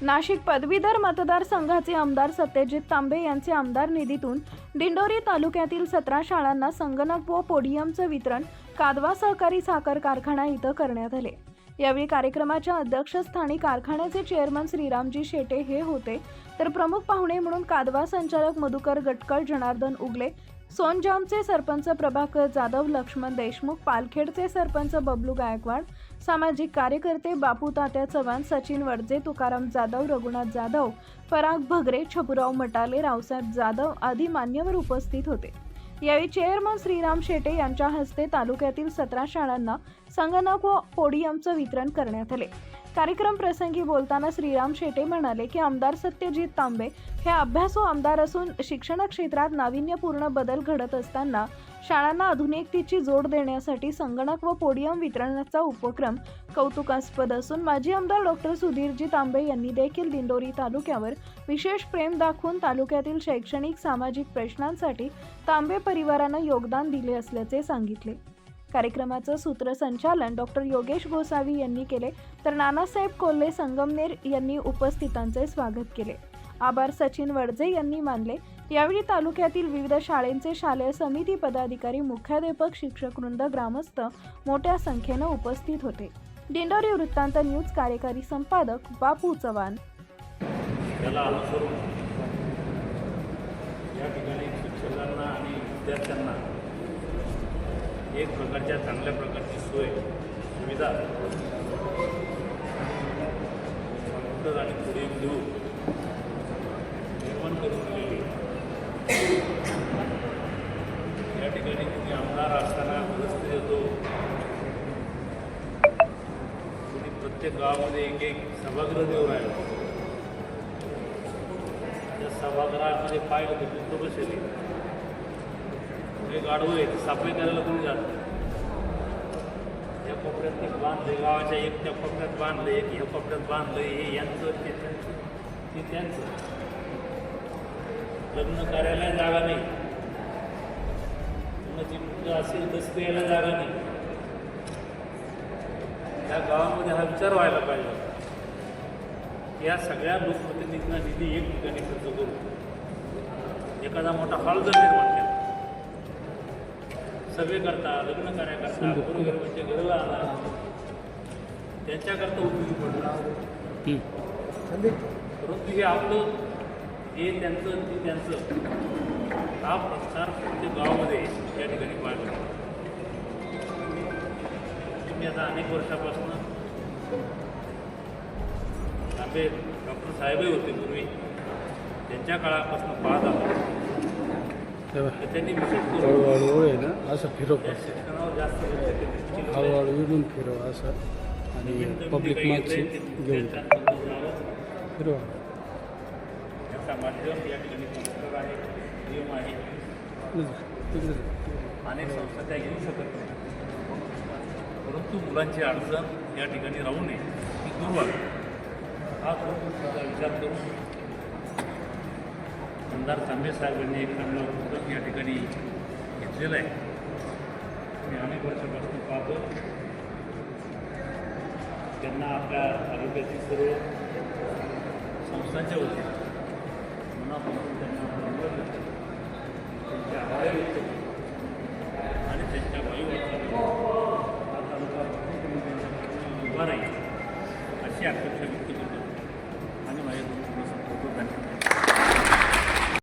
नाशिक पदवीधर मतदारसंघाचे आमदार सत्यजित तांबे यांचे आमदार निधीतून दिंडोरी तालुक्यातील 17 शाळांना संगणक व पोडियमचं वितरण कादवा सहकारी साखर कारखाना इथं करण्यात आले। यावेळी कार्यक्रमाच्या अध्यक्षस्थानी कारखान्याचे चेअरमन श्रीरामजी शेटे हे होते, तर प्रमुख पाहुणे म्हणून कादवा संचालक मधुकर गटकळ, जनार्दन उगले, सोनजामचे सरपंच प्रभाकर जाधव, लक्ष्मण देशमुख, पालखेडचे सरपंच बबलू गायकवाड, सामाजिक कार्यकर्ते बापू तात्या चव्हाण, सचिन वडजे, तुकाराम जाधव, रघुनाथ जाधव, पराग भगरे, छबुराव मटाले, रावसाहेब जाधव आदी मान्यवर उपस्थित होते। यावेळी चेअरमन श्रीराम शेटे यांच्या हस्ते तालुक्यातील 17 शाळांना संगणक व पोडियमचं वितरण करण्यात आले। कार्यक्रम प्रसंगी बोलताना श्रीराम शेटे म्हणाले की आमदार सत्यजित तांबे हे अभ्यासू आमदार असून शिक्षण क्षेत्रात नाविन्यपूर्ण बदल घडत असताना शाळांना आधुनिकतेची जोड देण्यासाठी संगणक व पोडियम वितरणाचा उपक्रम कौतुकास्पद असून माजी आमदार डॉक्टर सुधीरजी तांबे यांनी देखील दिंडोरी तालुक्यावर विशेष प्रेम दाखवून तालुक्यातील शैक्षणिक सामाजिक प्रश्नांसाठी तांबे परिवारानं योगदान दिले असल्याचे सांगितले। कार्यक्रमाचं सूत्रसंचालन डॉक्टर योगेश गोसावी यांनी केले, तर नानासाहेब कोल्हे संगमनेर यांनी उपस्थितांचे स्वागत केले। आभार सचिन वडजे यांनी मानले। यावेळी तालुक्यातील विविध शाळांचे शालेय समिती पदाधिकारी, मुख्याध्यापक, शिक्षकवृंद, ग्रामस्थ मोठ्या संख्येने उपस्थित होते। दिंडोरी वृत्तांत न्यूज कार्यकारी संपादक बापू चव्हाण। याला अनुसरून या ठिकाणी शिक्षकांना आणि विद्यार्थ्यांना एक प्रकारच्या चांगल्या प्रकारची सोय सुविधा कॉम्प्युटर आणि पुढे देऊन निर्माण करून दिलेली। या ठिकाणी तुम्ही आमदार असताना परिस्थिती येतो, तुम्ही प्रत्येक गावामध्ये एक एक सभागृह देऊन राहिलो, त्या सभागृहामध्ये पाहिलं तर कुठं बसेल एक गाढव आहे, साफाई करायला कोणी जातं, या कोपऱ्यात एक बांधले, गावाच्या एक त्या कोपऱ्यात बांधलं, एक ह्या कोपऱ्यात बांधलं, हे यांचं ते त्यांचं ते त्यांचं। लग्न कार्याला जागा नाही, कोणाची मुलगा असेल दस्त यायला जागा नाही। त्या गावामध्ये हा विचार व्हायला पाहिजे, या सगळ्या लोकप्रतिनिधींना निधी एक ठिकाणी खर्च करून एखादा मोठा हॉल जर निर्माण केला, सभे करता, लग्न कार्याकरता, गुरुगर्भाच्या घराला आला, त्यांच्याकरता उपयोगी पडला। परंतु हे आपलं हे त्यांचं ते त्यांचं हा प्रचार प्रत्येक गावामध्ये या ठिकाणी पाहिजे। तुम्ही आता अनेक वर्षापासून तांबे डॉक्टर साहेबही होते पूर्वी, त्यांच्या काळापासून पाहत आहोत, त्यांनी विशेष हळूहळू आहे ना असं फिरव, शिक्षणावर जास्त हळूहळू विरून फिरव असं आणि पब्लिक मागची घेऊन फिरवा। याचा माध्यम या ठिकाणी कॉम्प्युटर आहे, नियम आहे, अनेक संस्था त्या घेऊ शकत नाही, परंतु मुलांची अडचण या ठिकाणी राहू नये ही दूर व्हावी हा विचार करून आमदार तांबे साहेबांनी एक चांगला उपक्रम या ठिकाणी घेतलेला आहे। मी अनेक वर्षापासून पाहतो, त्यांना आपल्या तालुक्यातील सर्व संस्थांच्या वतीने मनापासून